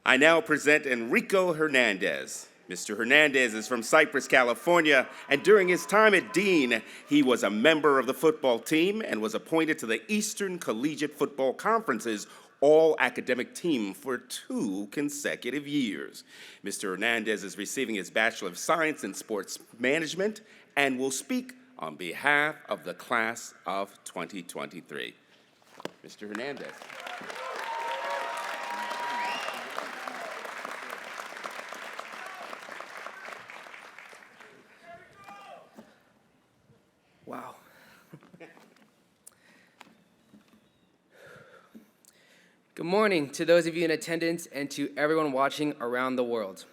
I now present Enrico Hernandez. Mr. Hernandez is from Cypress, California, and during his time at Dean, he was a member of the football team and was appointed to the Eastern Collegiate Football Conference's all-academic team for 2 consecutive years. Mr. Hernandez is receiving his Bachelor of Science in Sports Management and will speak on behalf of the class of 2023. Mr. Hernandez. Wow. Good morning to those of you in attendance and to everyone watching around the world.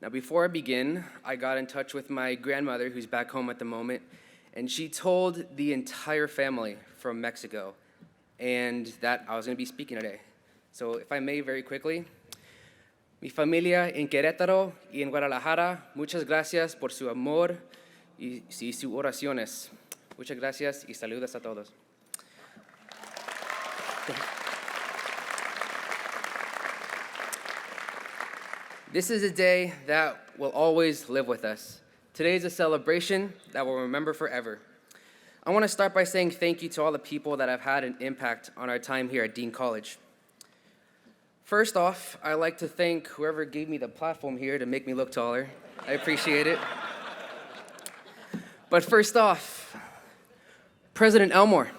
Now, before I begin, I got in touch with my grandmother, who's back home at the moment, and she told the entire family from Mexico and that I was going to be speaking today. So if I may, very quickly. Mi familia en Querétaro y en Guadalajara, muchas gracias por su amor y sus oraciones. Muchas gracias y saludos a todos. This is a day that will always live with us. Today is a celebration that we'll remember forever. I want to start by saying thank you to all the people that have had an impact on our time here at Dean College. First off, I'd like to thank whoever gave me the platform here to make me look taller. I appreciate it. But first off, President Elmore.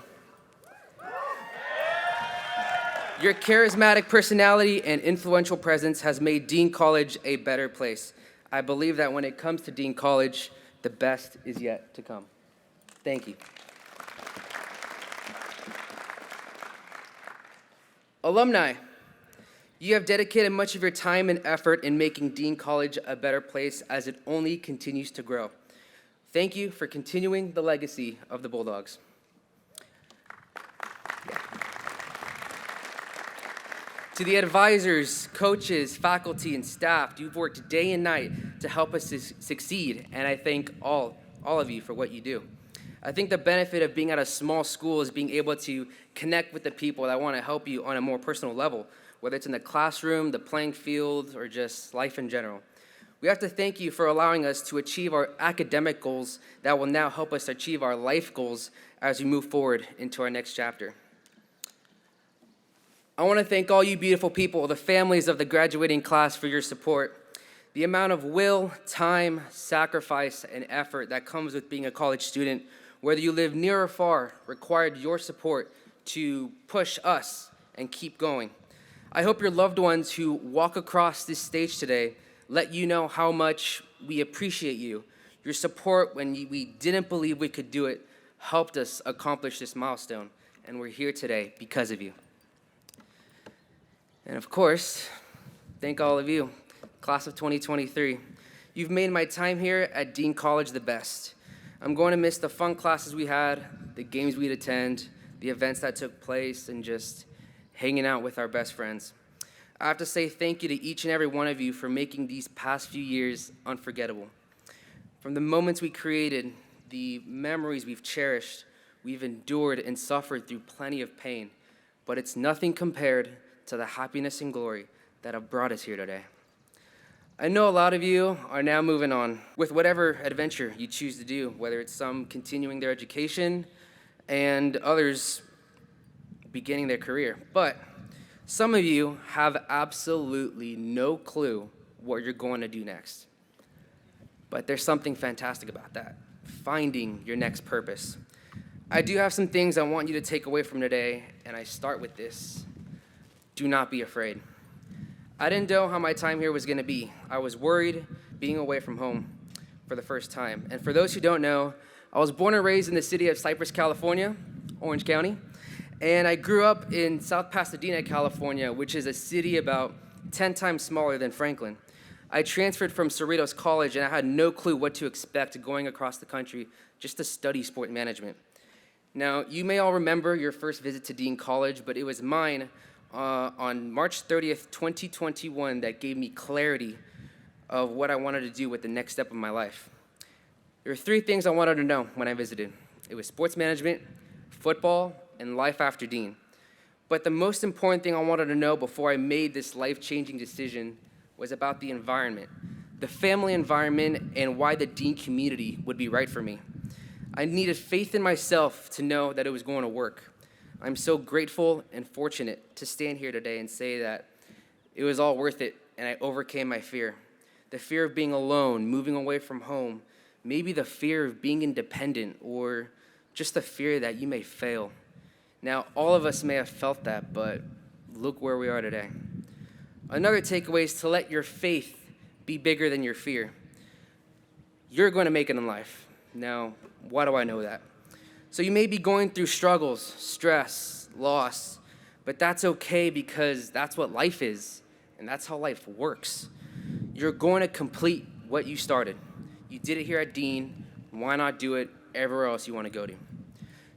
Your charismatic personality and influential presence has made Dean College a better place. I believe that when it comes to Dean College, the best is yet to come. Thank you. Alumni, you have dedicated much of your time and effort in making Dean College a better place as it only continues to grow. Thank you for continuing the legacy of the Bulldogs. To the advisors, coaches, faculty, and staff, you've worked day and night to help us succeed, and I thank all of you for what you do. I think the benefit of being at a small school is being able to connect with the people that want to help you on a more personal level, whether it's in the classroom, the playing field, or just life in general. We have to thank you for allowing us to achieve our academic goals that will now help us achieve our life goals as we move forward into our next chapter. I want to thank all you beautiful people, the families of the graduating class, for your support. The amount of will, time, sacrifice, and effort that comes with being a college student, whether you live near or far, required your support to push us and keep going. I hope your loved ones who walk across this stage today let you know how much we appreciate you. Your support when we didn't believe we could do it helped us accomplish this milestone, and we're here today because of you. And of course, thank all of you, class of 2023. You've made my time here at Dean College the best. I'm going to miss the fun classes we had, the games we'd attend, the events that took place, and just hanging out with our best friends. I have to say thank you to each and every one of you for making these past few years unforgettable. From the moments we created, the memories we've cherished, we've endured and suffered through plenty of pain, but it's nothing compared to the happiness and glory that have brought us here today. I know a lot of you are now moving on with whatever adventure you choose to do, whether it's some continuing their education and others beginning their career. But some of you have absolutely no clue what you're going to do next. But there's something fantastic about that, finding your next purpose. I do have some things I want you to take away from today, and I start with this. Do not be afraid. I didn't know how my time here was going to be. I was worried being away from home for the first time. And for those who don't know, I was born and raised in the city of Cypress, California, Orange County. And I grew up in South Pasadena, California, which is a city about 10 times smaller than Franklin. I transferred from Cerritos College, and I had no clue what to expect going across the country just to study sport management. Now, you may all remember your first visit to Dean College, but it was mine on March 30th, 2021 that gave me clarity of what I wanted to do with the next step of my life. There were 3 things I wanted to know when I visited. It was sports management, football, and life after Dean. But the most important thing I wanted to know before I made this life-changing decision was about the environment, the family environment, and why the Dean community would be right for me. I needed faith in myself to know that it was going to work. I'm so grateful and fortunate to stand here today and say that it was all worth it, and I overcame my fear. The fear of being alone, moving away from home, maybe the fear of being independent, or just the fear that you may fail. Now, all of us may have felt that, but look where we are today. Another takeaway is to let your faith be bigger than your fear. You're going to make it in life. Now, why do I know that? So you may be going through struggles, stress, loss, but that's okay because that's what life is, and that's how life works. You're going to complete what you started. You did it here at Dean. Why not do it everywhere else you want to go to?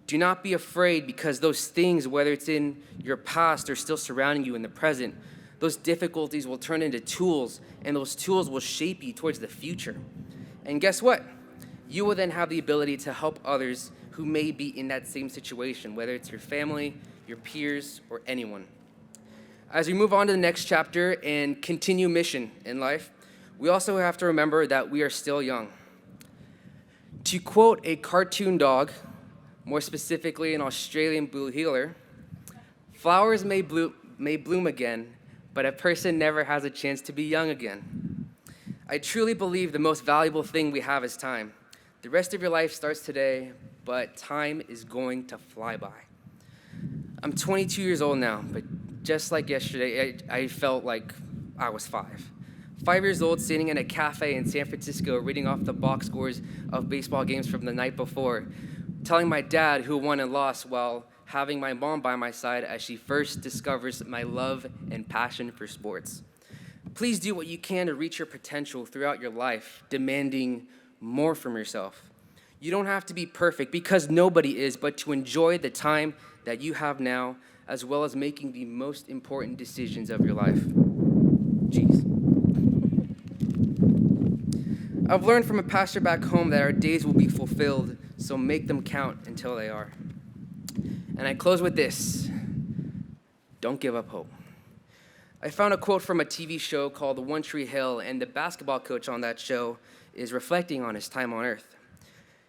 Do not be afraid because those things, whether it's in your past or still surrounding you in the present, those difficulties will turn into tools, and those tools will shape you towards the future. And guess what? You will then have the ability to help others who may be in that same situation, whether it's your family, your peers, or anyone. As we move on to the next chapter and continue mission in life, we also have to remember that we are still young. To quote a cartoon dog, more specifically an Australian blue heeler, flowers may bloom again, but a person never has a chance to be young again. I truly believe the most valuable thing we have is time. The rest of your life starts today, but time is going to fly by. I'm 22 years old now, but just like yesterday, I felt like I was 5. 5 years old, sitting in a cafe in San Francisco, reading off the box scores of baseball games from the night before, telling my dad who won and lost while having my mom by my side as she first discovers my love and passion for sports. Please do what you can to reach your potential throughout your life, demanding more from yourself. You don't have to be perfect because nobody is, but to enjoy the time that you have now, as well as making the most important decisions of your life. Jeez. I've learned from a pastor back home that our days will be fulfilled, so make them count until they are. And I close with this: don't give up hope. I found a quote from a TV show called One Tree Hill, and the basketball coach on that show is reflecting on his time on earth.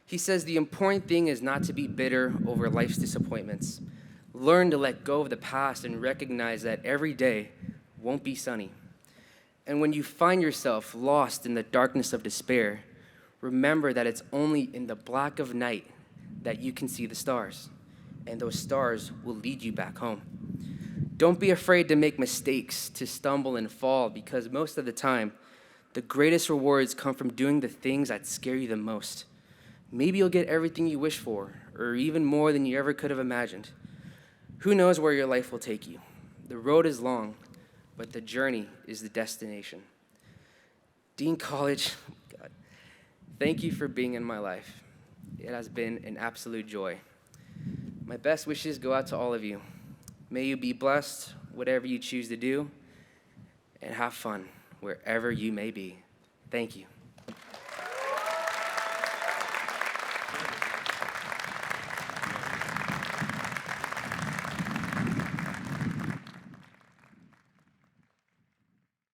He says the important thing is not to be bitter over life's disappointments. Learn to let go of the past and recognize that every day won't be sunny. And when you find yourself lost in the darkness of despair, remember that it's only in the black of night that you can see the stars, and those stars will lead you back home. Don't be afraid to make mistakes, to stumble and fall, because most of the time, the greatest rewards come from doing the things that scare you the most. Maybe you'll get everything you wish for, or even more than you ever could have imagined. Who knows where your life will take you? The road is long, but the journey is the destination. Dean College, God, thank you for being in my life. It has been an absolute joy. My best wishes go out to all of you. May you be blessed, whatever you choose to do, and have fun wherever you may be. Thank you.